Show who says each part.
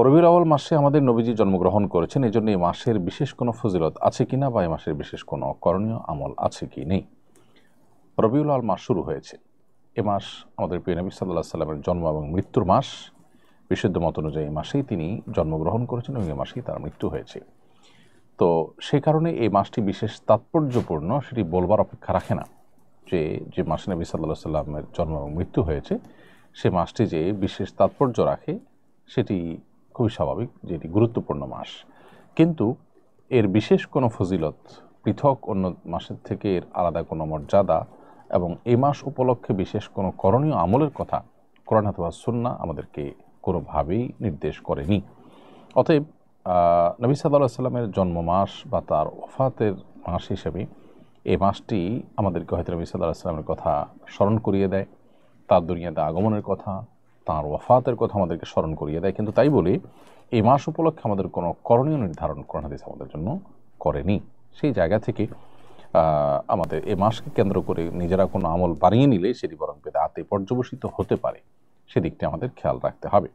Speaker 1: রবিউল আউয়াল মাসে আমাদের নবীজি জন্মগ্রহণ করেছেন, এই জন্য এই মাসের বিশেষ কোনো ফজিলত আছে কিনা বা এই মাসের বিশেষ কোনো করণীয় আমল আছে কি নেই। রবিউল আউয়াল মাস শুরু হয়েছে। এ মাস আমাদের প্রিয় নবী সাল্লাল্লাহু আলাইহি সাল্লামের জন্ম এবং মৃত্যুর মাস। বিশুদ্ধ মত অনুযায়ী এই মাসেই তিনি জন্মগ্রহণ করেছেন এবং এই মাসেই তার মৃত্যু হয়েছে। তো সে কারণে এই মাসটি বিশেষ তাৎপর্যপূর্ণ, সেটি বলবার অপেক্ষা রাখে না যে যে মাসে নবী সাল্লাল্লাহু আলাইহি সাল্লামের জন্ম এবং মৃত্যু হয়েছে সে মাসটি যে বিশেষ তাৎপর্য রাখে সেটি খুবই স্বাভাবিক, যে এটি গুরুত্বপূর্ণ মাস। কিন্তু এর বিশেষ কোনো ফজিলত, পৃথক অন্য মাসের থেকে এর আলাদা কোনো মর্যাদা এবং এই মাস উপলক্ষে বিশেষ কোনো করণীয় আমলের কথা কোরআন অথবা সুন্নাহ আমাদেরকে কোনোভাবেই নির্দেশ করেনি। অতএব নবী সাল্লাল্লাহু আলাইহি সাল্লামের জন্ম মাস বা তার ওফাতের মাস হিসেবে এই মাসটি আমাদেরকে হয়তো নবী সাল্লাল্লাহু আলাইহি সাল্লামের কথা স্মরণ করিয়ে দেয়, তার দুনিয়াতে আগমনের কথা, তাঁর ওয়াফাতের কথা আমাদেরকে স্মরণ করিয়ে দেয়। কিন্তু তাই বলে এই মাস উপলক্ষে আমাদের কোনো করণীয় নির্ধারণ কোরআন হাদিস আমাদের জন্য করেনি। সেই জায়গা থেকে আমাদের এই মাসকে কেন্দ্র করে নিজেরা কোনো আমল বানিয়ে নিলে সেটি বরং বেদাতে পর্যবসিত হতে পারে, সেদিকটি আমাদের খেয়াল রাখতে হবে।